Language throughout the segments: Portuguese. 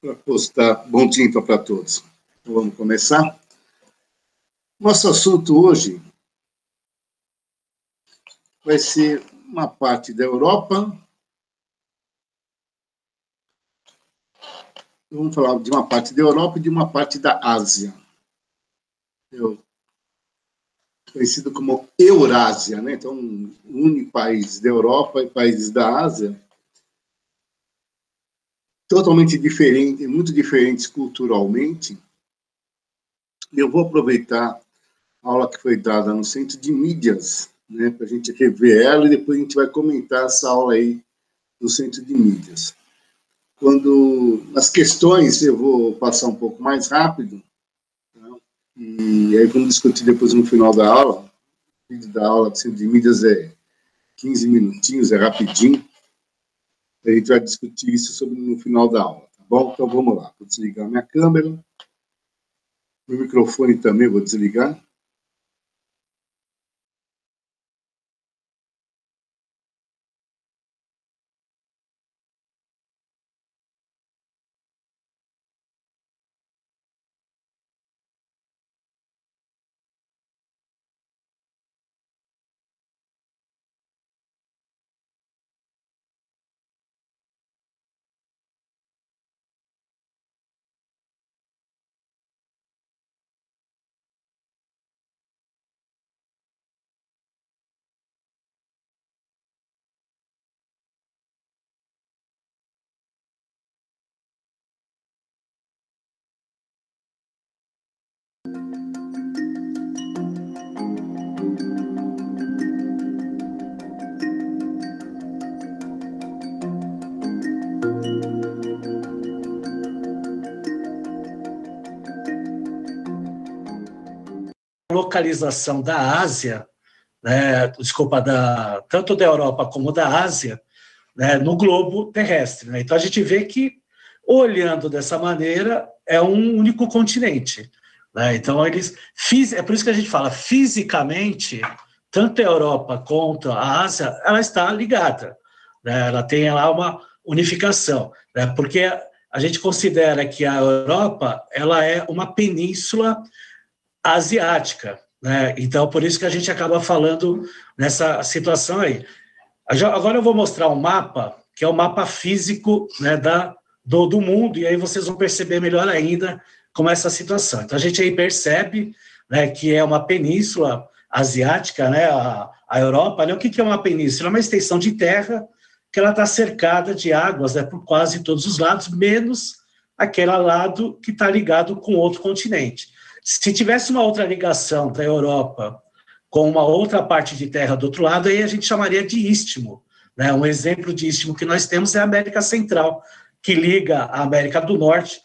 para postar. Bom dia, então, para todos. Então, vamos começar. Nosso assunto hoje vai ser uma parte da Europa. Vamos falar de uma parte da Europa e de uma parte da Ásia. Conhecido como Eurásia, né? Então, une países da Europa e países da Ásia, totalmente diferentes, muito diferentes culturalmente. Eu vou aproveitar a aula que foi dada no Centro de Mídias, né, para a gente rever ela e depois a gente vai comentar essa aula aí no Centro de Mídias. Quando as questões eu vou passar um pouco mais rápido, tá? E aí vamos discutir depois no final da aula. O vídeo da aula do Centro de Mídias é 15 minutinhos, é rapidinho. A gente vai discutir isso no final da aula, tá bom? Então vamos lá, vou desligar minha câmera. Meu microfone também vou desligar. Localização da Ásia, né, desculpa, tanto da Europa como da Ásia, né, no globo terrestre. Né? Então, a gente vê que, olhando dessa maneira, é um único continente. Né? Então, é por isso que a gente fala, fisicamente, tanto a Europa quanto a Ásia, ela está ligada. Né? Ela tem lá uma unificação, né? Porque a gente considera que a Europa ela é uma península asiática, né? Então, por isso que a gente acaba falando nessa situação aí. Agora eu vou mostrar um mapa, que é o mapa físico, né, do mundo, e aí vocês vão perceber melhor ainda como é essa situação. Então, a gente aí percebe, né, que é uma península asiática, né, a Europa, né? O que é uma península? É uma extensão de terra que ela está cercada de águas, né, por quase todos os lados, menos aquele lado que está ligado com outro continente. Se tivesse uma outra ligação da Europa com uma outra parte de terra do outro lado, aí a gente chamaria de istmo. Né? Um exemplo de istmo que nós temos é a América Central, que liga a América do Norte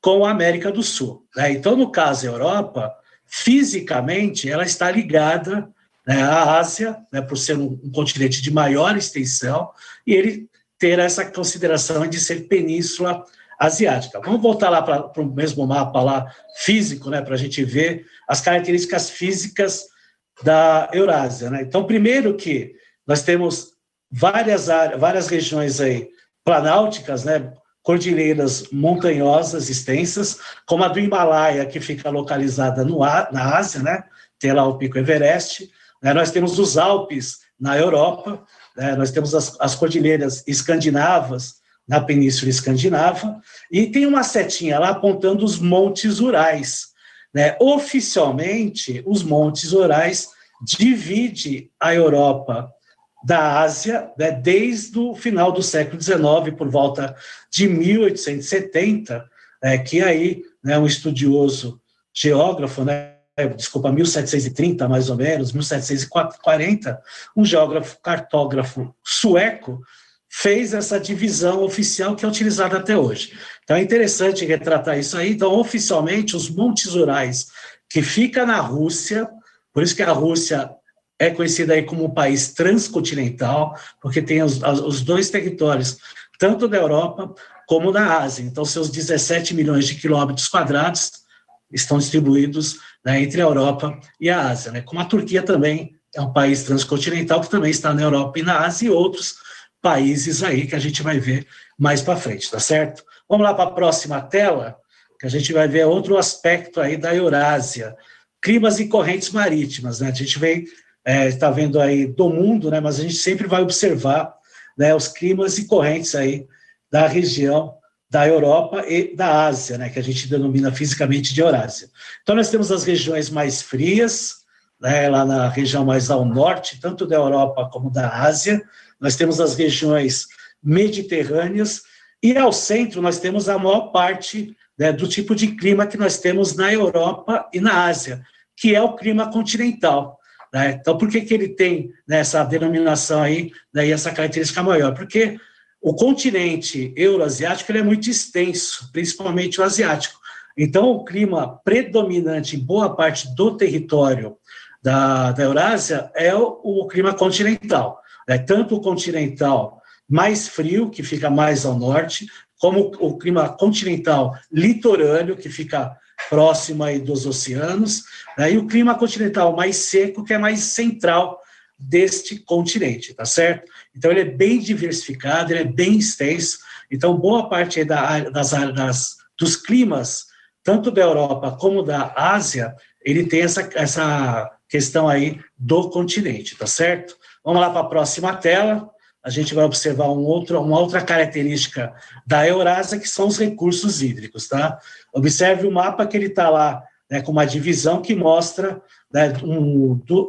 com a América do Sul. Né? Então, no caso, a Europa, fisicamente, ela está ligada, né, à Ásia, né, por ser um continente de maior extensão, e ele ter essa consideração de ser península asiática. Vamos voltar lá para o mesmo mapa lá, físico, né, para a gente ver as características físicas da Eurásia. Né? Então, primeiro que nós temos várias regiões aí planálticas, né, cordilheiras montanhosas extensas, como a do Himalaia, que fica localizada na Ásia, né, tem lá o Pico Everest. Né? Nós temos os Alpes na Europa, né? Nós temos as cordilheiras escandinavas, na Península Escandinava, e tem uma setinha lá apontando os Montes Urais. Né? Oficialmente, os Montes Urais dividem a Europa da Ásia, né, desde o final do século XIX, por volta de 1870, que aí, né, um estudioso geógrafo, né, 1730 mais ou menos, 1740, um geógrafo cartógrafo sueco, fez essa divisão oficial que é utilizada até hoje. Então, é interessante retratar isso aí. Então, oficialmente, os Montes Urais, que fica na Rússia, por isso que a Rússia é conhecida aí como um país transcontinental, porque tem os dois territórios, tanto da Europa como da Ásia. Então, seus 17 milhões de quilômetros quadrados estão distribuídos, né, entre a Europa e a Ásia. Né? Como a Turquia também é um país transcontinental, que também está na Europa e na Ásia, e outros países aí que a gente vai ver mais para frente, tá certo? Vamos lá para a próxima tela, que a gente vai ver outro aspecto aí da Eurásia. Climas e correntes marítimas, né? A gente está vendo aí do mundo, né? Mas a gente sempre vai observar, né, os climas e correntes aí da região da Europa e da Ásia, né, que a gente denomina fisicamente de Eurásia. Então, nós temos as regiões mais frias, né, lá na região mais ao norte, tanto da Europa como da Ásia. Nós temos as regiões mediterrâneas, e ao centro nós temos a maior parte, né, do tipo de clima que nós temos na Europa e na Ásia, que é o clima continental. Né? Então, por que ele tem, né, essa denominação aí, né, e essa característica maior? Porque o continente euroasiático ele é muito extenso, principalmente o asiático. Então, o clima predominante em boa parte do território da Eurásia é o clima continental. Né? Tanto o continental mais frio, que fica mais ao norte, como o clima continental litorâneo, que fica próximo aí dos oceanos, né? E o clima continental mais seco, que é mais central deste continente, tá certo? Então, ele é bem diversificado, ele é bem extenso. Então, boa parte aí dos climas, tanto da Europa como da Ásia, ele tem essa questão aí do continente, tá certo? Vamos lá para a próxima tela. A gente vai observar uma outra característica da Eurásia, que são os recursos hídricos, tá? Observe o mapa que ele está lá, né, com uma divisão que mostra, né,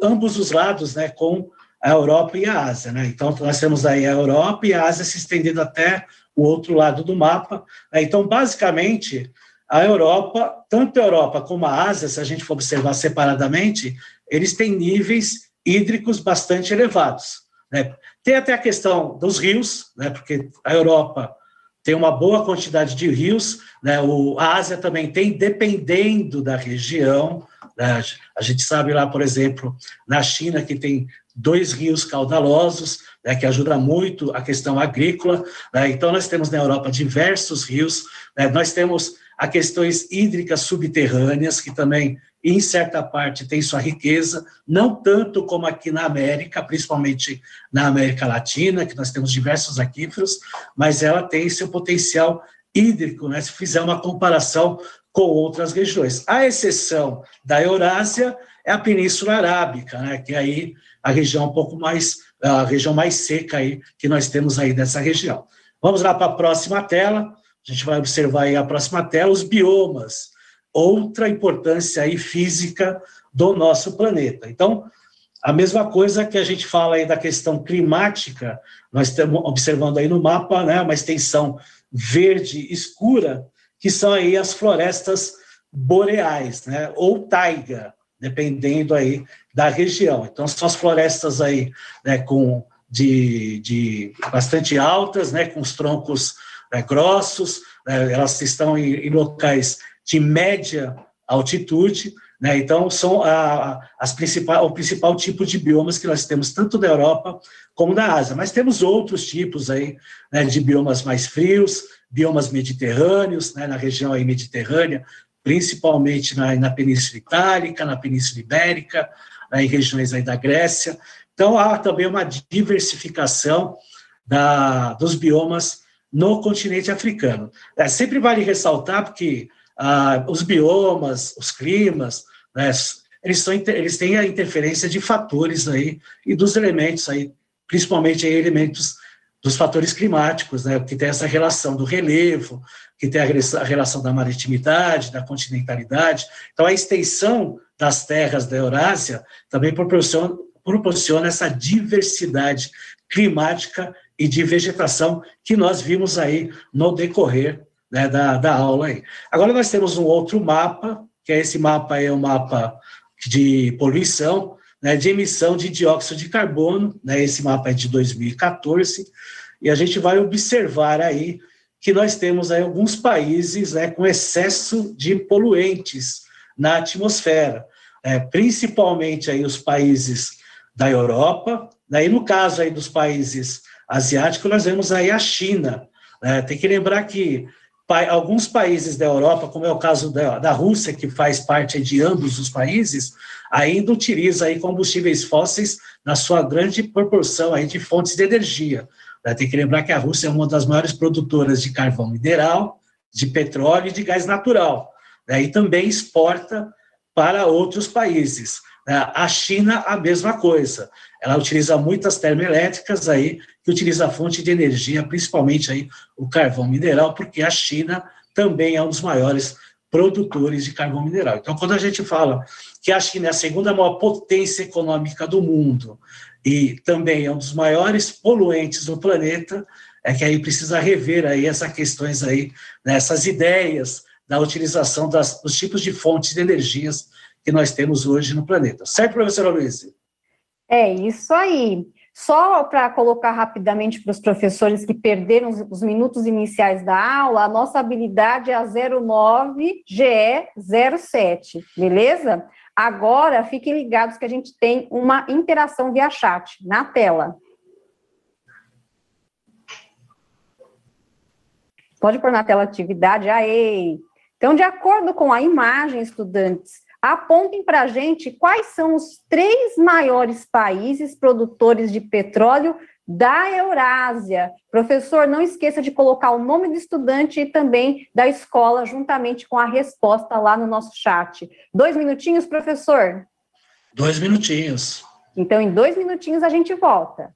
ambos os lados, né, com a Europa e a Ásia, né? Então, nós temos aí a Europa e a Ásia se estendendo até o outro lado do mapa. Né? Então, basicamente, a Europa, tanto a Europa como a Ásia, se a gente for observar separadamente, eles têm níveis hídricos bastante elevados. Né? Tem até a questão dos rios, né? Porque a Europa tem uma boa quantidade de rios, né? A Ásia também tem, dependendo da região, né? A gente sabe lá, por exemplo, na China, que tem 2 rios caudalosos, né? Que ajuda muito a questão agrícola, né? Então, nós temos na Europa diversos rios, né? Nós temos as questões hídricas subterrâneas, que também, em certa parte, tem sua riqueza, não tanto como aqui na América, principalmente na América Latina, que nós temos diversos aquíferos, mas ela tem seu potencial hídrico, né, se fizer uma comparação com outras regiões. A exceção da Eurásia é a Península Arábica, né, que é aí a região a região mais seca aí, que nós temos aí dessa região. Vamos lá para a próxima tela. A gente vai observar aí a próxima tela, os biomas, outra importância aí física do nosso planeta. Então, a mesma coisa que a gente fala aí da questão climática, nós estamos observando aí no mapa, né, uma extensão verde escura, que são aí as florestas boreais, né, ou taiga, dependendo aí da região. Então, são as florestas aí, né, de bastante altas, né, com os troncos grossos, né, elas estão em locais de média altitude, né, então são o principal tipo de biomas que nós temos, tanto da Europa como da Ásia, mas temos outros tipos aí, né, de biomas mais frios, biomas mediterrâneos, né, na região aí mediterrânea, principalmente na Península Itálica, na Península Ibérica, né, em regiões aí da Grécia. Então, há também uma diversificação dos biomas no continente africano. Sempre vale ressaltar, porque os biomas, os climas, né, eles têm a interferência de fatores aí, e dos elementos aí, principalmente aí, elementos dos fatores climáticos, né, que tem essa relação do relevo, que tem a relação da maritimidade, da continentalidade. Então, a extensão das terras da Eurásia também proporciona essa diversidade climática e de vegetação que nós vimos aí no decorrer, né, da aula aí. Agora nós temos um outro mapa, que esse mapa é um mapa de poluição, né, de emissão de dióxido de carbono, né, esse mapa é de 2014, e a gente vai observar aí que nós temos aí alguns países, né, com excesso de poluentes na atmosfera, principalmente aí os países da Europa, daí no caso aí dos países asiáticos, nós vemos aí a China. Tem que lembrar que alguns países da Europa, como é o caso da Rússia, que faz parte de ambos os países, ainda utiliza aí combustíveis fósseis na sua grande proporção aí de fontes de energia. Tem que lembrar que a Rússia é uma das maiores produtoras de carvão mineral, de petróleo e de gás natural, né? E também exporta para outros países. A China, a mesma coisa. Ela utiliza muitas termoelétricas aí, que utiliza a fonte de energia, principalmente aí o carvão mineral, porque a China também é um dos maiores produtores de carvão mineral. Então, quando a gente fala que a China é a segunda maior potência econômica do mundo e também é um dos maiores poluentes do planeta, é que aí precisa rever aí essas questões aí, né, essas ideias da utilização dos tipos de fontes de energias que nós temos hoje no planeta. Certo, professora Luiz? É isso aí. Só para colocar rapidamente para os professores que perderam os minutos iniciais da aula, a nossa habilidade é a 09GE07, beleza? Agora, fiquem ligados que a gente tem uma interação via chat na tela. Pode pôr na tela atividade, aê! Então, de acordo com a imagem, estudantes, apontem para a gente quais são os 3 maiores países produtores de petróleo da Eurásia. Professor, não esqueça de colocar o nome do estudante e também da escola, juntamente com a resposta lá no nosso chat. 2 minutinhos, professor? 2 minutinhos. Então, em 2 minutinhos a gente volta.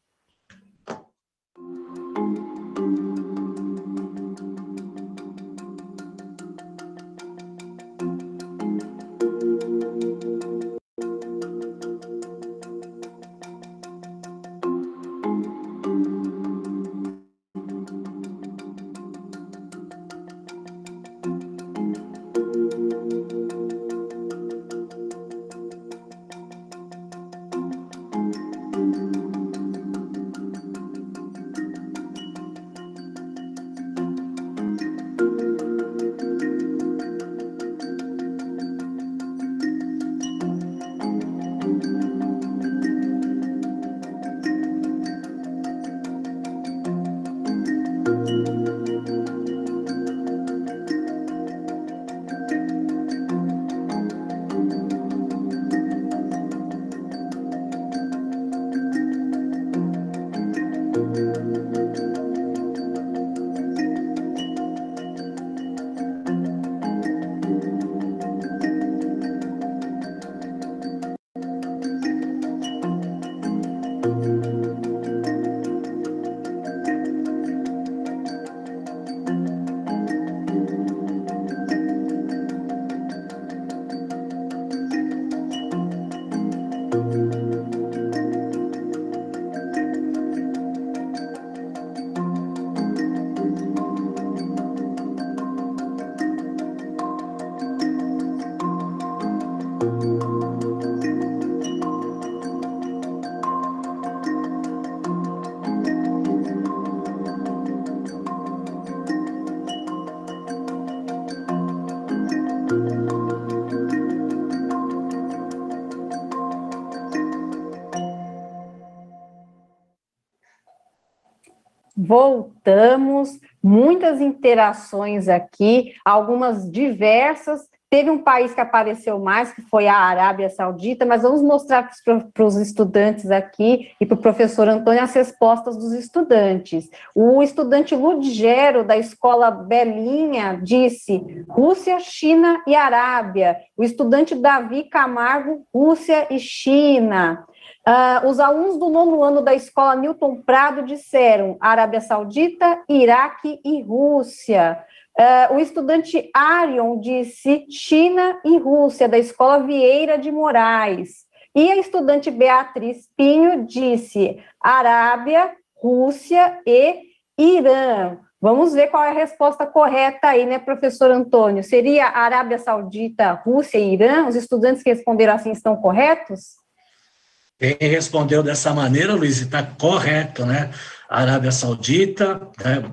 Voltamos, muitas interações aqui, algumas diversas. Teve um país que apareceu mais, que foi a Arábia Saudita, mas vamos mostrar para os estudantes aqui e para o professor Antônio as respostas dos estudantes. O estudante Ludgero, da escola Belinha, disse Rússia, China e Arábia. O estudante Davi Camargo, Rússia e China. Os alunos do 9º ano da escola Newton Prado disseram Arábia Saudita, Iraque e Rússia. O estudante Arion disse China e Rússia, da escola Vieira de Moraes. E a estudante Beatriz Pinho disse Arábia, Rússia e Irã. Vamos ver qual é a resposta correta aí, né, professor Antônio? Seria Arábia Saudita, Rússia e Irã? Os estudantes que responderam assim estão corretos? Quem respondeu dessa maneira, Luiz, está correto, né? A Arábia Saudita,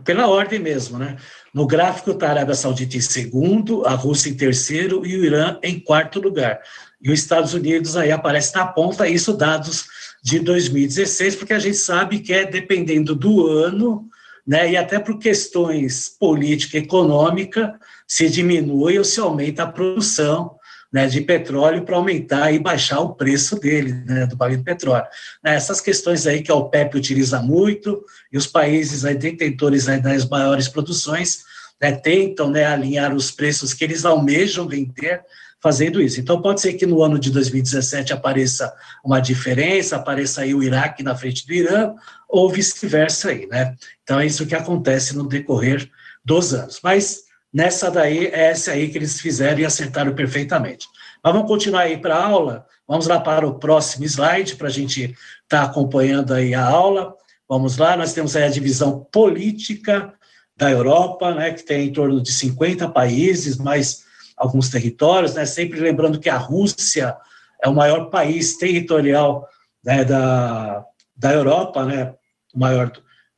pela ordem mesmo, né? No gráfico está a Arábia Saudita em segundo, a Rússia em terceiro e o Irã em quarto lugar. E os Estados Unidos aí aparece na ponta, isso dados de 2016, porque a gente sabe que dependendo do ano, né? E até por questões política e econômica, se diminui ou se aumenta a produção, né, de petróleo para aumentar e baixar o preço dele, né, do barril de petróleo. Essas questões aí que a OPEP utiliza muito, e os países aí detentores aí das maiores produções né, tentam, né, alinhar os preços que eles almejam vender fazendo isso. Então, pode ser que no ano de 2017 apareça uma diferença, apareça aí o Iraque na frente do Irã, ou vice-versa aí, né? Então, é isso que acontece no decorrer dos anos. Mas nessa daí, é essa aí que eles fizeram e acertaram perfeitamente. Mas vamos continuar aí para a aula. Vamos lá para o próximo slide, para a gente estar acompanhando aí a aula. Vamos lá, nós temos aí a divisão política da Europa, né, que tem em torno de 50 países, mais alguns territórios, né, sempre lembrando que a Rússia é o maior país territorial, né, da Europa, né, o maior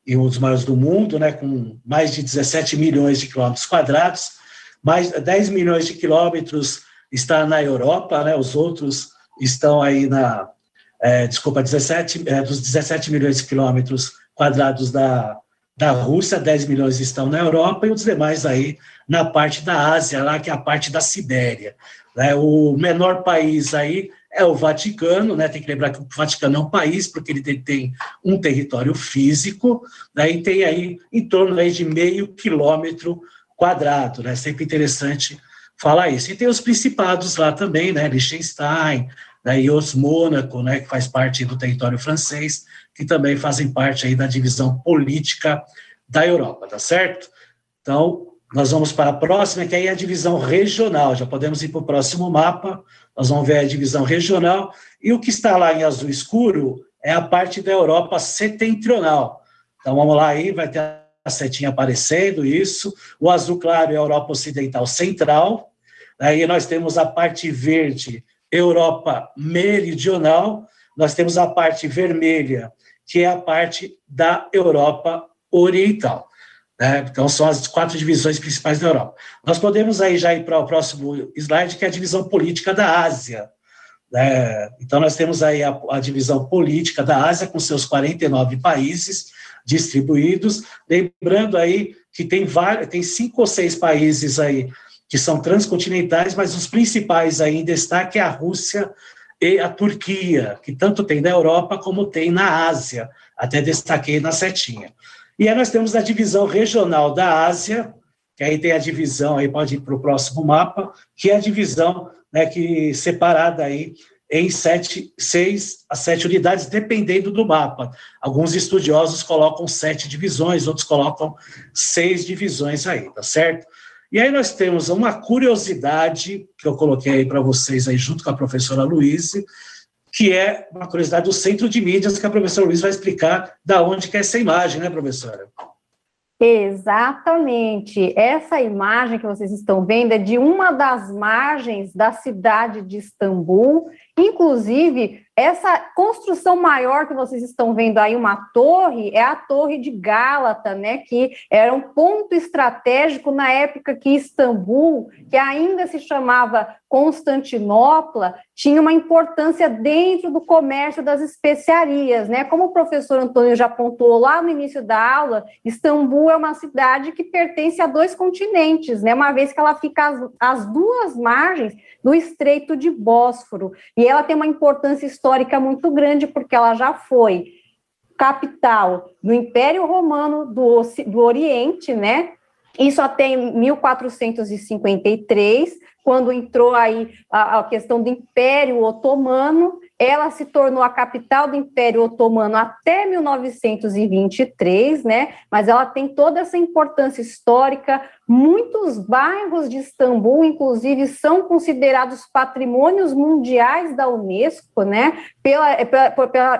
e um dos maiores do mundo, né, com mais de 17 milhões de quilômetros quadrados, mais 10 milhões de quilômetros está na Europa, né, os outros estão aí dos 17 milhões de quilômetros quadrados da Rússia, 10 milhões estão na Europa e os demais aí na parte da Ásia, lá que é a parte da Sibéria. Né? O menor país aí é o Vaticano, né? Tem que lembrar que o Vaticano é um país, porque ele tem um território físico, né? E tem aí em torno aí de 0,5 quilômetro quadrado, né? Sempre interessante falar isso. E tem os principados lá também, né? Liechtenstein, né? E os Mônaco, né? Que faz parte do território francês, que também fazem parte aí da divisão política da Europa, tá certo? Então, nós vamos para a próxima, que aí é a divisão regional. Já podemos ir para o próximo mapa, nós vamos ver a divisão regional, e o que está lá em azul escuro é a parte da Europa setentrional. Então, vamos lá aí, vai ter a setinha aparecendo, isso. O azul claro é a Europa ocidental central. Aí nós temos a parte verde, Europa meridional. Nós temos a parte vermelha, que é a parte da Europa oriental. Né? Então, são as 4 divisões principais da Europa. Nós podemos aí já ir para o próximo slide, que é a divisão política da Ásia. Né? Então, nós temos aí a divisão política da Ásia, com seus 49 países distribuídos. Lembrando aí que tem 5 ou 6 países aí que são transcontinentais, mas os principais aí em destaque é a Rússia e a Turquia, que tanto tem na Europa como tem na Ásia, até destaquei na setinha. E aí nós temos a divisão regional da Ásia, que aí tem a divisão, aí pode ir para o próximo mapa, que é a divisão, né, que separada aí em 6 a 7 unidades, dependendo do mapa. Alguns estudiosos colocam 7 divisões, outros colocam 6 divisões aí, tá certo? E aí nós temos uma curiosidade que eu coloquei aí para vocês aí junto com a professora Luíse, que é uma curiosidade do Centro de Mídias, que a professora Luíse vai explicar da onde que é essa imagem, né, professora? Exatamente. Essa imagem que vocês estão vendo é de uma das margens da cidade de Istambul. Inclusive, essa construção maior que vocês estão vendo aí, uma torre, é a Torre de Gálata, né, que era um ponto estratégico na época que Istambul, que ainda se chamava Constantinopla, tinha uma importância dentro do comércio das especiarias, né? Como o professor Antônio já apontou lá no início da aula, Istambul é uma cidade que pertence a 2 continentes, né? Uma vez que ela fica às 2 margens do Estreito de Bósforo, e ela tem uma importância histórica muito grande, porque ela já foi capital do Império Romano do Oriente, né? Isso até em 1453, quando entrou aí a questão do Império Otomano, ela se tornou a capital do Império Otomano até 1923, né? Mas ela tem toda essa importância histórica. Muitos bairros de Istambul, inclusive, são considerados patrimônios mundiais da Unesco, né?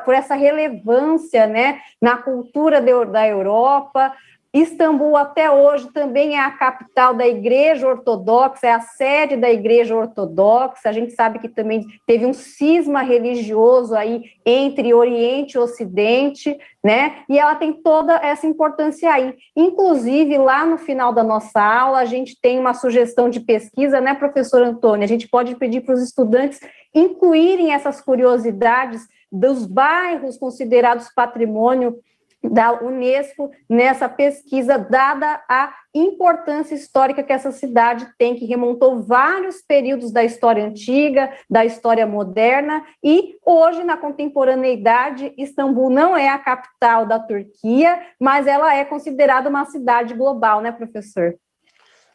Por essa relevância, né, na cultura da Europa. Istambul, até hoje, também é a capital da Igreja Ortodoxa, é a sede da Igreja Ortodoxa. A gente sabe que também teve um cisma religioso aí entre Oriente e Ocidente, né? E ela tem toda essa importância aí. Inclusive, lá no final da nossa aula, a gente tem uma sugestão de pesquisa, né, professor Antônio? A gente pode pedir para os estudantes incluírem essas curiosidades dos bairros considerados patrimônio da Unesco nessa pesquisa, dada a importância histórica que essa cidade tem, que remontou vários períodos da história antiga, da história moderna, e hoje, na contemporaneidade, Istambul não é a capital da Turquia, mas ela é considerada uma cidade global, né, professor?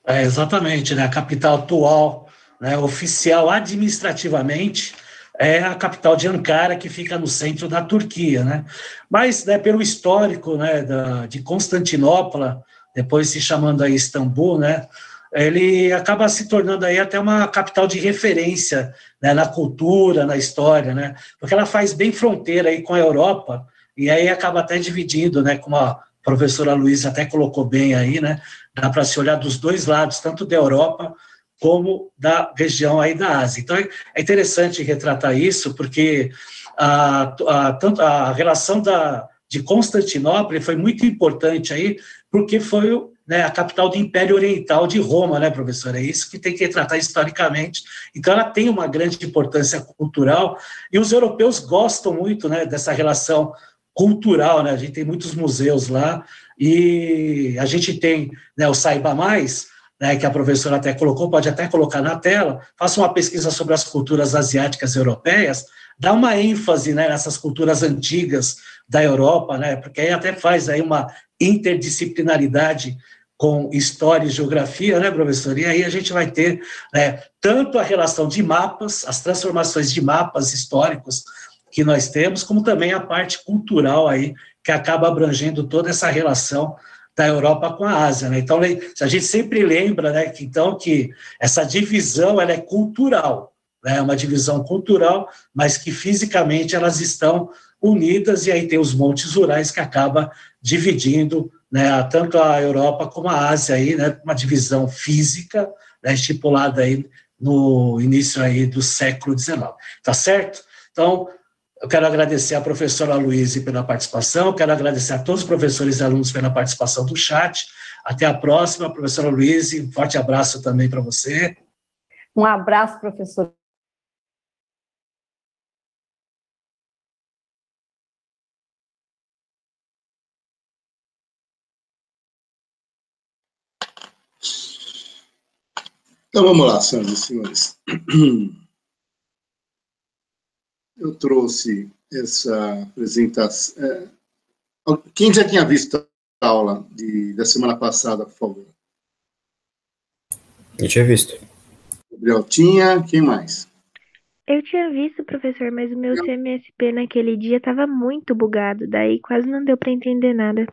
Exatamente, né? A capital atual, né, oficial administrativamente, é a capital de Ankara, que fica no centro da Turquia, né? Mas, né, pelo histórico, né, de Constantinopla, depois se chamando aí Istambul, né, ele acaba se tornando aí até uma capital de referência, né, na cultura, na história, né? Porque ela faz bem fronteira aí com a Europa e aí acaba até dividindo, né, como a professora Luísa até colocou bem aí, né? Dá para se olhar dos dois lados, tanto da Europa como da região aí da Ásia. Então, é interessante retratar isso, porque tanto a relação de Constantinopla foi muito importante aí, porque foi, né, a capital do Império Oriental de Roma, né, professor? É isso que tem que retratar historicamente. Então, ela tem uma grande importância cultural, e os europeus gostam muito, né, dessa relação cultural, né? A gente tem muitos museus lá, e a gente tem, né, o Saiba Mais, né, que a professora até colocou, pode até colocar na tela, faça uma pesquisa sobre as culturas asiáticas e europeias, dá uma ênfase, né, nessas culturas antigas da Europa, né, porque aí até faz aí uma interdisciplinaridade com história e geografia, né, professor? E aí a gente vai ter, né, tanto a relação de mapas, as transformações de mapas históricos que nós temos, como também a parte cultural aí, que acaba abrangendo toda essa relação da Europa com a Ásia, né? Então, a gente sempre lembra, né, que essa divisão ela é cultural, né? É uma divisão cultural, mas que fisicamente elas estão unidas, e aí tem os montes Urais que acaba dividindo, né, tanto a Europa como a Ásia aí, né, uma divisão física, né, estipulada aí no início aí do século XIX. Tá certo? Então, eu quero agradecer à professora Luísa pela participação, quero agradecer a todos os professores e alunos pela participação do chat. Até a próxima, professora Luísa, um forte abraço também para você. Um abraço, professor. Então vamos lá, senhoras e senhores. Eu trouxe essa apresentação. Quem já tinha visto a aula da semana passada, por favor? Eu tinha visto. Gabriel tinha, quem mais? Eu tinha visto, professor, mas o meu CMSP naquele dia estava muito bugado, daí quase não deu para entender nada.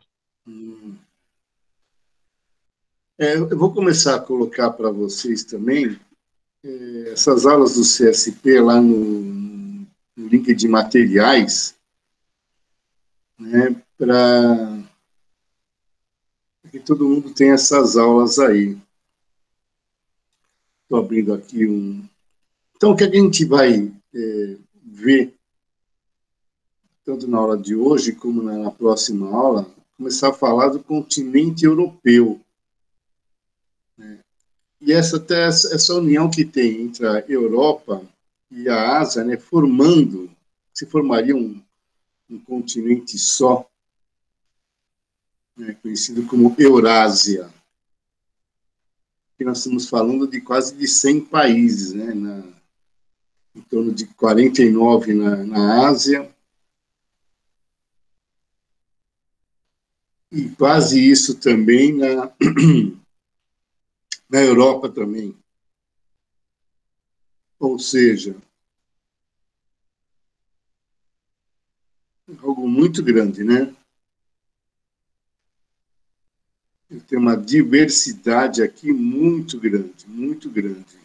Eu vou começar a colocar para vocês também essas aulas do CSP lá no link de materiais, né, para que todo mundo tenha essas aulas aí. Estou abrindo aqui um... Então, o que a gente vai ver, tanto na aula de hoje como na próxima aula, começar a falar do continente europeu. Né? E essa união que tem entre a Europa e a Ásia, né, se formaria um continente só, né, conhecido como Eurásia. Aqui nós estamos falando de quase de 100 países, né, em torno de 49 na Ásia, e quase isso também na Europa também. Ou seja, algo muito grande, né? Tem uma diversidade aqui muito grande, muito grande.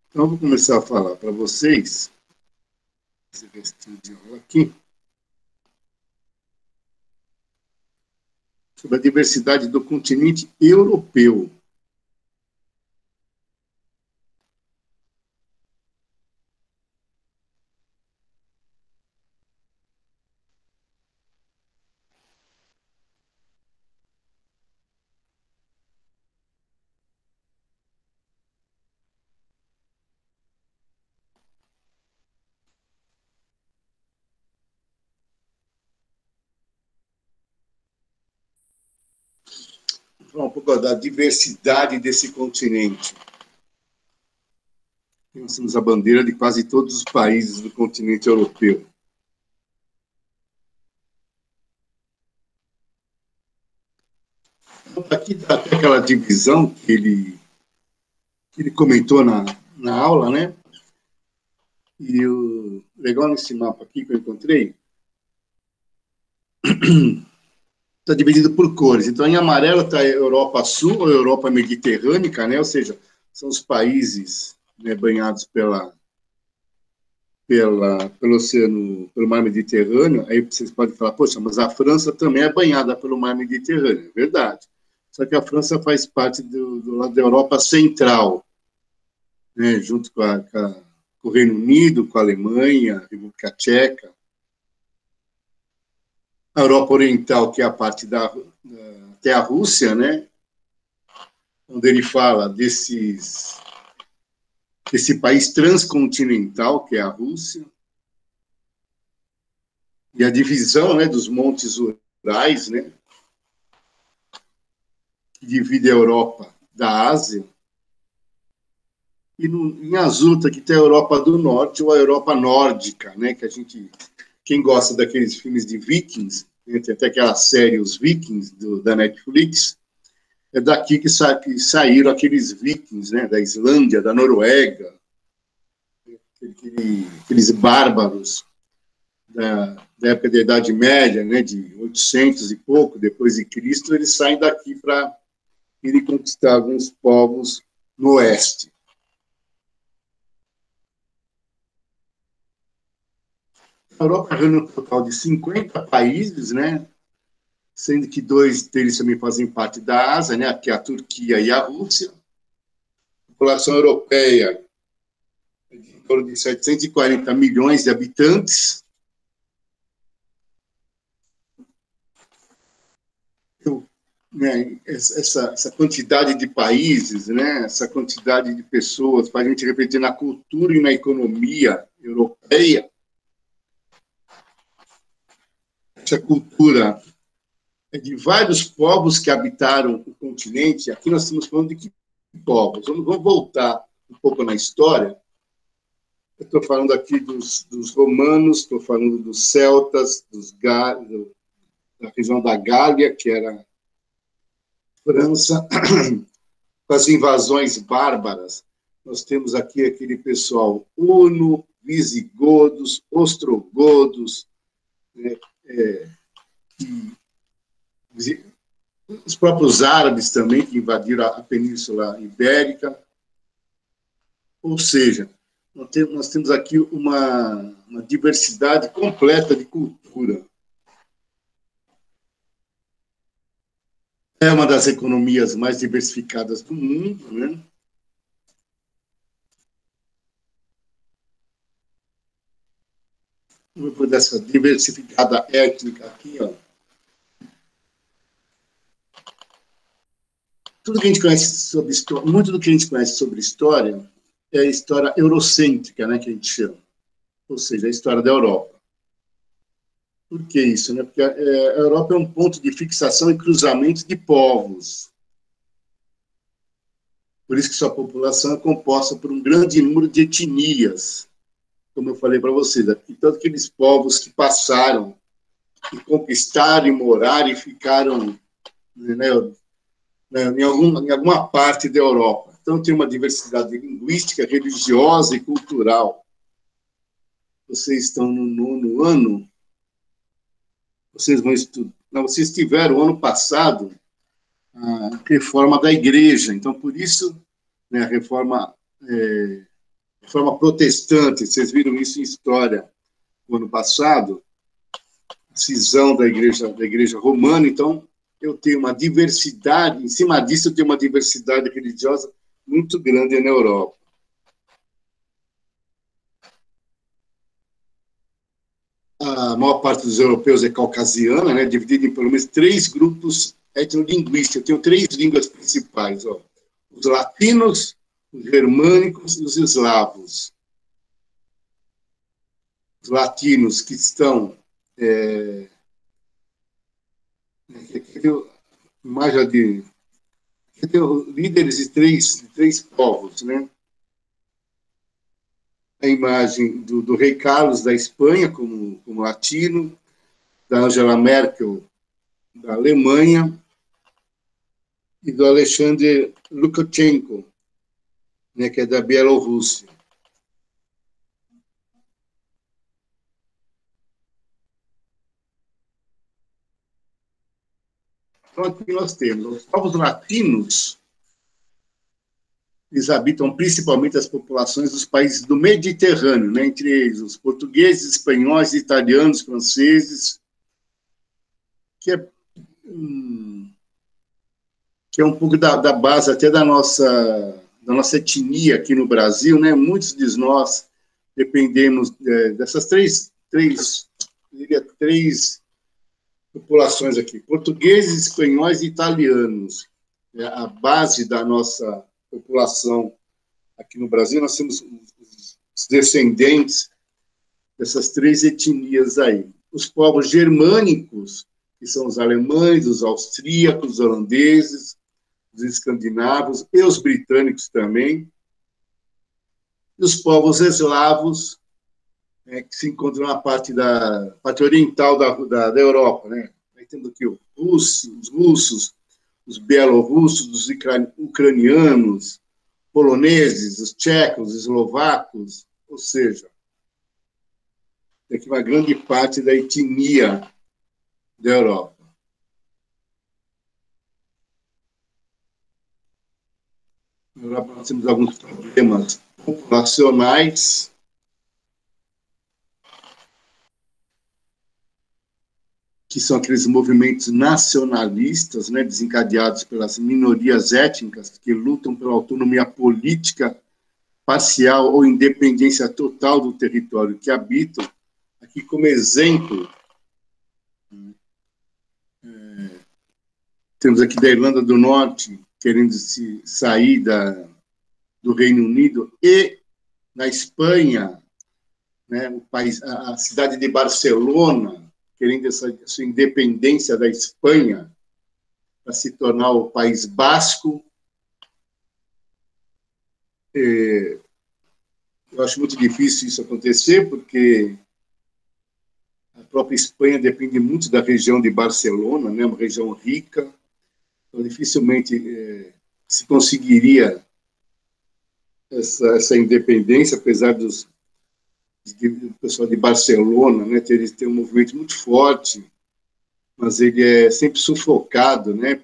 Então, eu vou começar a falar para vocês, esse restinho de aula aqui, sobre a diversidade do continente europeu. Vou falar um pouco da diversidade desse continente. Nós temos a bandeira de quase todos os países do continente europeu. Então, aqui está aquela divisão que ele comentou na aula, né? E o legal nesse mapa aqui que eu encontrei, está dividido por cores. Então, em amarelo está a Europa Sul, ou Europa Mediterrânea, né? Ou seja, são os países, né, banhados pelo oceano, pelo mar Mediterrâneo. Aí vocês podem falar, poxa, mas a França também é banhada pelo mar Mediterrâneo. É verdade. Só que a França faz parte do lado da Europa Central, né, junto com o Reino Unido, com a Alemanha, a República Tcheca. A Europa Oriental, que é a parte até a Rússia, né, onde ele fala desse país transcontinental, que é a Rússia, e a divisão, né, dos montes Urais, né, que divide a Europa da Ásia. E em azul está aqui tem a Europa do Norte, ou a Europa nórdica, né, que quem gosta daqueles filmes de Vikings, né, tem até aquela série Os Vikings, da Netflix, é daqui que saíram aqueles Vikings, né, da Islândia, da Noruega, aqueles bárbaros da época da Idade Média, né, de 800 e pouco, depois de Cristo, eles saem daqui para irem conquistar alguns povos no oeste. A Europa reúne um total de 50 países, né, sendo que 2 deles também fazem parte da Ásia, né, que é a Turquia e a Rússia. A população europeia é de em torno de 740 milhões de habitantes. Né, essa quantidade de países, né, essa quantidade de pessoas, faz a gente refletir na cultura e na economia europeia. Essa cultura é de vários povos que habitaram o continente. Aqui nós estamos falando de que povos? Vamos voltar um pouco na história. Eu estou falando aqui dos romanos, estou falando dos celtas, da região da Gália, que era França, com as invasões bárbaras. Nós temos aqui aquele pessoal huno, visigodos, ostrogodos, né, os próprios árabes também, que invadiram a Península Ibérica. Ou seja, nós temos aqui uma diversidade completa de cultura. É uma das economias mais diversificadas do mundo, né? Dessa diversificada étnica aqui, ó. Tudo que a gente conhece sobre história, muito do que a gente conhece sobre história é a história eurocêntrica, né, que a gente chama, ou seja, a história da Europa. Por que isso, né? Porque a Europa é um ponto de fixação e cruzamento de povos. Por isso que sua população é composta por um grande número de etnias, como eu falei para vocês, e todos aqueles povos que passaram, que conquistaram e moraram e ficaram, né, em alguma parte da Europa. Então, tem uma diversidade linguística, religiosa e cultural. Vocês estão no 9º ano, vocês vão estudar. Vocês tiveram, ano passado, a reforma da igreja. Então, por isso, né, a reforma protestante, vocês viram isso em história no ano passado, a cisão da igreja romana. Então, eu tenho uma diversidade, em cima disso eu tenho uma diversidade religiosa muito grande na Europa. A maior parte dos europeus é caucasiana, né, dividida em pelo menos 3 grupos etnolinguísticos. Eu tenho 3 línguas principais, ó. Os latinos, os germânicos e os eslavos. Os latinos que estão... imagem de líderes de três povos, né? a imagem do rei Carlos da Espanha como latino, da Angela Merkel da Alemanha e do Alexander Lukashenko, né, que é da Bielorrússia. Então, aqui nós temos os povos latinos, eles habitam principalmente as populações dos países do Mediterrâneo, né, entre eles os portugueses, espanhóis, italianos, franceses, que é um pouco da base até da nossa etnia aqui no Brasil, né? Muitos de nós dependemos dessas três populações aqui, portugueses, espanhóis e italianos. A base da nossa população aqui no Brasil, nós temos os descendentes dessas três etnias aí. Os povos germânicos, que são os alemães, os austríacos, os holandeses, os escandinavos e os britânicos também, e os povos eslavos, que se encontram na parte oriental da Europa, né? Aí temos aqui os russos, os bielorrussos, os ucranianos, poloneses, os tchecos, os eslovacos, ou seja, tem aqui uma grande parte da etnia da Europa. Na Europa nós temos alguns problemas populacionais, que são aqueles movimentos nacionalistas, né, desencadeados pelas minorias étnicas que lutam pela autonomia política parcial ou independência total do território que habitam. Aqui, como exemplo, temos aqui da Irlanda do Norte, querendo se sair do Reino Unido, e na Espanha, né, a cidade de Barcelona, querendo essa independência da Espanha para se tornar o País Basco. Eu acho muito difícil isso acontecer, porque a própria Espanha depende muito da região de Barcelona, né, uma região rica, então dificilmente se conseguiria essa independência, apesar do pessoal de Barcelona, né, tem um movimento muito forte, mas ele é sempre sufocado, né,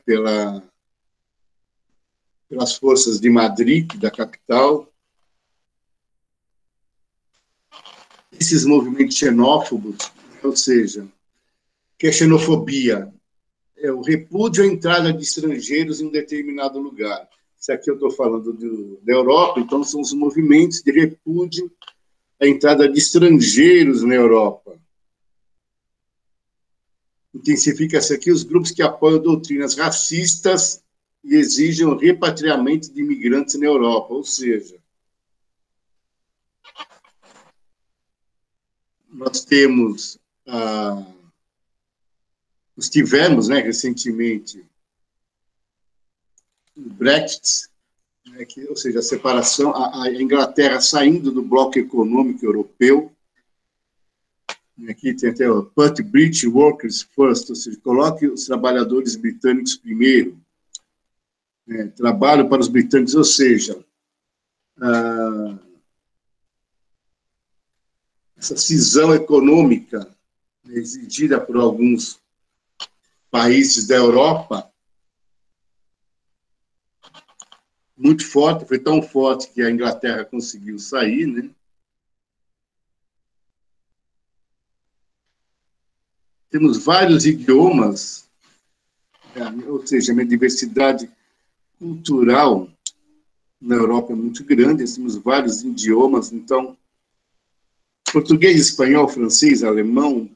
pelas forças de Madrid, da capital. Esses movimentos xenófobos, ou seja, que é xenofobia? É o repúdio à entrada de estrangeiros em um determinado lugar. Se aqui eu estou falando da Europa, então são os movimentos de repúdio à entrada de estrangeiros na Europa. Intensifica-se aqui os grupos que apoiam doutrinas racistas e exigem o repatriamento de imigrantes na Europa, ou seja, nós tivemos, né, recentemente o Brexit, né, ou seja, a separação, a Inglaterra saindo do bloco econômico europeu. Aqui tem até o Put British Workers First, ou seja, coloque os trabalhadores britânicos primeiro. Trabalho para os britânicos, ou seja, essa cisão econômica exigida por alguns países da Europa, muito forte, foi tão forte que a Inglaterra conseguiu sair, né? Temos vários idiomas, ou seja, a diversidade cultural na Europa é muito grande, temos vários idiomas, então, português, espanhol, francês, alemão,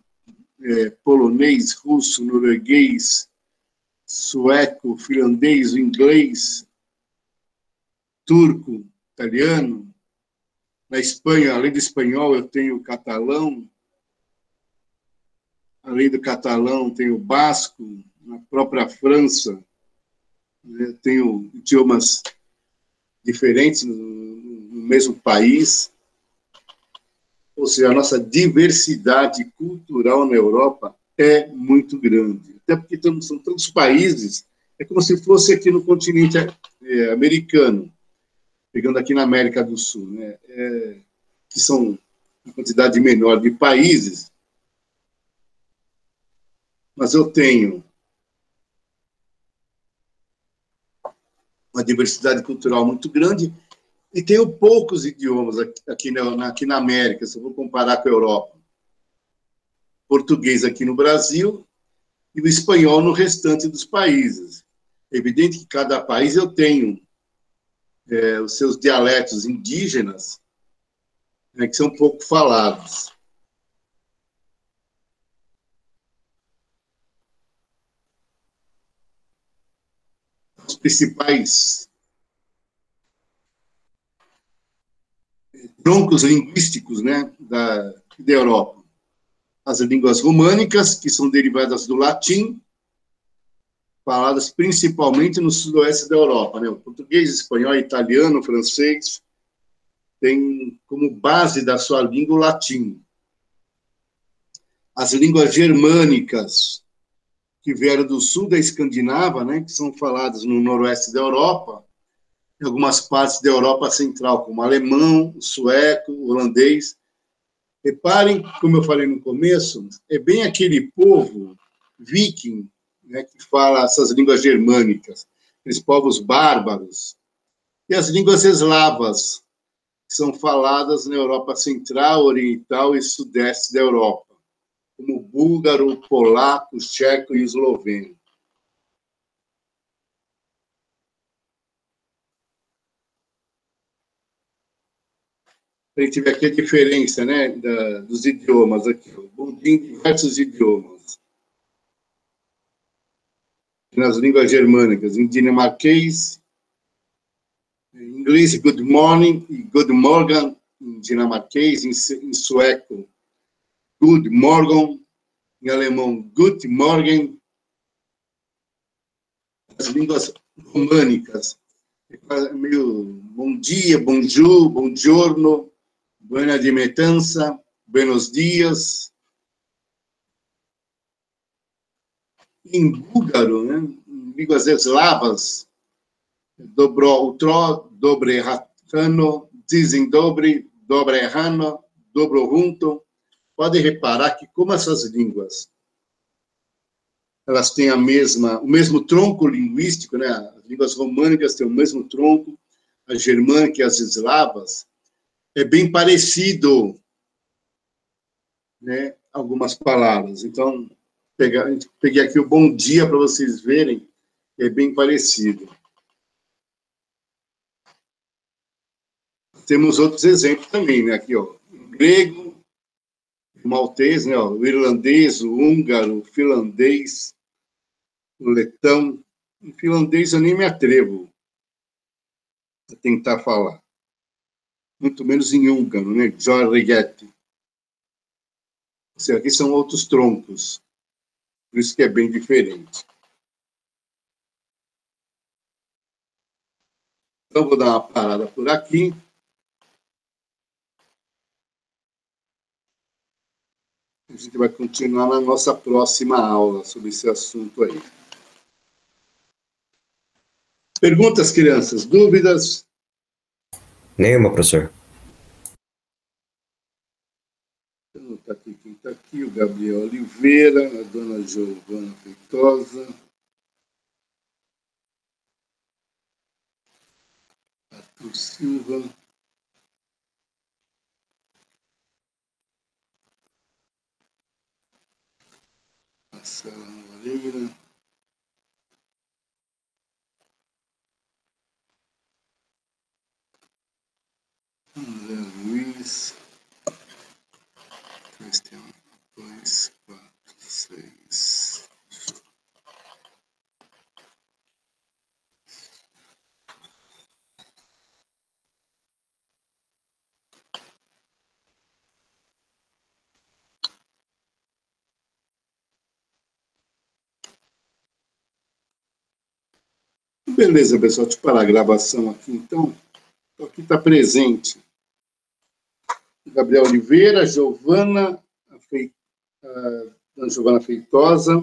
polonês, russo, norueguês, sueco, finlandês, inglês, turco, italiano. Na Espanha, além do espanhol, eu tenho o catalão. Além do catalão, tenho o basco. Na própria França, tenho idiomas diferentes no mesmo país. Ou seja, a nossa diversidade cultural na Europa é muito grande. Até porque são tantos países, é como se fosse aqui no continente americano, pegando aqui na América do Sul, né? Que são uma quantidade menor de países, mas eu tenho uma diversidade cultural muito grande e tenho poucos idiomas aqui na América, se eu vou comparar com a Europa. Português aqui no Brasil e o espanhol no restante dos países. É evidente que cada país eu tenho os seus dialetos indígenas, né, que são pouco falados. Os principais troncos linguísticos, né, da Europa. As línguas românicas, que são derivadas do latim, faladas principalmente no sudoeste da Europa, né? O português, espanhol, italiano, francês, tem como base da sua língua o latim. As línguas germânicas, que vieram do sul da Escandinava, né, que são faladas no noroeste da Europa, em algumas partes da Europa Central, como alemão, sueco, holandês. Reparem, como eu falei no começo, é bem aquele povo viking, né, que fala essas línguas germânicas, aqueles povos bárbaros, e as línguas eslavas, que são faladas na Europa Central, Oriental e Sudeste da Europa, como búlgaro, polaco, tcheco e esloveno. A gente vê aqui a diferença, né, dos idiomas aqui. Tem diversos idiomas. Nas línguas germânicas, em dinamarquês, em inglês, good morning e good morgen, em dinamarquês, em sueco, good morgen, em alemão, good morgen. As línguas românicas, meio bom dia, bonjour, buongiorno, buena dimetança, buenos dias. Em búlgaro, né, em línguas eslavas, dobro utro, dobre rano, dizem dobre, dobre rano, dobro junto. Pode reparar que como essas línguas elas têm o mesmo tronco linguístico, né? As línguas românicas têm o mesmo tronco, as germânicas e as eslavas, é bem parecido, né? Algumas palavras. Então, peguei aqui o bom dia para vocês verem, é bem parecido. Temos outros exemplos também, né? Aqui, ó, o grego, o maltês, né? Ó, o irlandês, o húngaro, o finlandês, o letão. Em finlandês eu nem me atrevo a tentar falar. Muito menos em húngaro, né? Jorrigetti. Ou seja, aqui são outros troncos. Por isso que é bem diferente. Então, vou dar uma parada por aqui. A gente vai continuar na nossa próxima aula sobre esse assunto aí. Perguntas, crianças? Dúvidas? Nenhuma, professor. Está aqui quem está aqui, o Gabriel Oliveira, a dona Giovana Feitosa, Arthur Silva, Marcela Moreira, André Luiz, Cristian, 2, 4, 6. Beleza, pessoal, deixa eu parar a gravação aqui, então. Aqui está presente o Gabriel Oliveira, Giovana Feitosa,